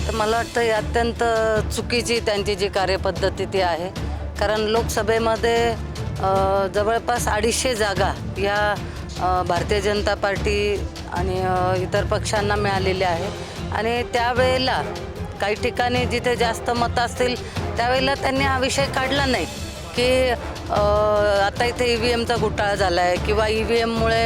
तर मला वाटतं ही अत्यंत चुकीची त्यांची जी कार्यपद्धती ती आहे. कारण लोकसभेमध्ये जवळपास 250 जागा या भारतीय जनता पार्टी आणि इतर पक्षांना मिळालेल्या आहे आणि त्यावेळेला काही ठिकाणी जिथे जास्त मतं असतील त्यावेळेला त्यांनी हा विषय काढला नाही की आता इथे EVMचा घोटाळा झाला आहे किंवा EVMमुळे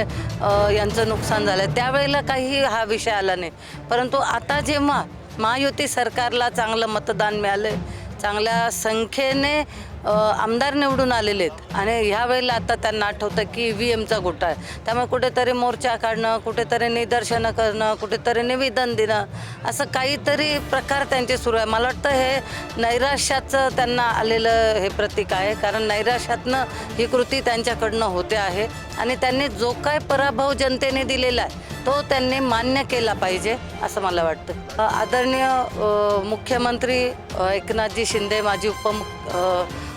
यांचं नुकसान झालं आहे. त्यावेळेला काही हा विषय आला नाही. परंतु आता जेव्हा महायुती सरकारला चांगलं मतदान मिळालं आहे, चांगल्या संख्येने आमदार निवडून आलेले आहेत आणि ह्या वेळेला आता त्यांना आठवतं की EVMचा घोटाळा आहे. त्यामुळे कुठेतरी मोर्चा काढणं, कुठेतरी निदर्शनं करणं, कुठेतरी निवेदन देणं असं काहीतरी प्रकार त्यांचे सुरू आहे. मला वाटतं हे नैराश्याचं त्यांना आलेलं हे प्रतीक आहे. कारण नैराश्यातनं ही कृती त्यांच्याकडनं होते आहे आणि त्यांनी जो काय पराभव जनतेने दिलेला आहे तो त्यांनी मान्य केला पाहिजे असं मला वाटतं. आदरणीय मुख्यमंत्री एकनाथजी शिंदे, माजी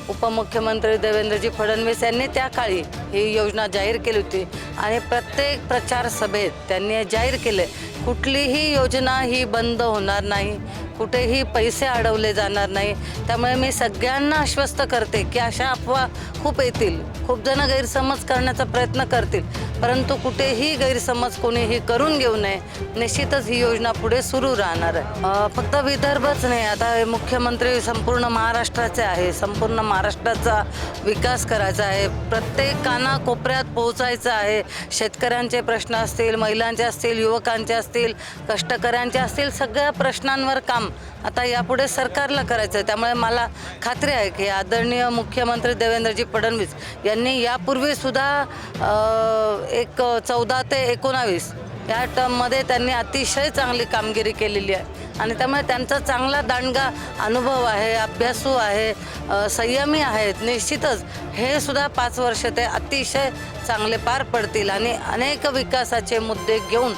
उपमुख्यमंत्री देवेंद्रजी फडणवीस यांनी त्या काळी ही योजना जाहीर केली होती आणि प्रत्येक प्रचार सभेत त्यांनी जाहीर केले कुठलीही योजना ही बंद होणार नाही, कुठेही पैसे अडवले जाणार नाही. त्यामुळे मी सगळ्यांना आश्वस्त करते की अशा अफवा खूप येतील, खूप जण गैरसमज करण्याचा प्रयत्न करतील, परंतु कुठेही गैरसमज कोणीही करून घेऊ नये. निश्चितच ही योजना पुढे सुरू राहणार आहे. फक्त विदर्भच नाही, आता मुख्यमंत्री संपूर्ण महाराष्ट्राचे आहे, संपूर्ण महाराष्ट्राचा विकास करायचा आहे, प्रत्येक कानाकोपऱ्यात पोहोचायचं आहे. शेतकऱ्यांचे प्रश्न असतील, महिलांचे असतील, युवकांचे असतील, कष्टकऱ्यांचे असतील, सगळ्या प्रश्नांवर काम आता यापुढे सरकारला करायचं आहे. त्यामुळे मला खात्री आहे की आदरणीय मुख्यमंत्री देवेंद्रजी फडणवीस यांनी यापूर्वीसुद्धा एक 14 ते 19 या टर्ममध्ये त्यांनी अतिशय चांगली कामगिरी केलेली आहे आणि त्यामुळे त्यांचा चांगला दांडगा अनुभव आहे, अभ्यासू आहे, संयमी आहेत. निश्चितच हे सुद्धा 5 वर्ष ते अतिशय चांगले पार पडतील आणि अनेक विकासाचे मुद्दे घेऊन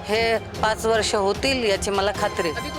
हे 5 वर्ष होतील याची मला खात्री आहे.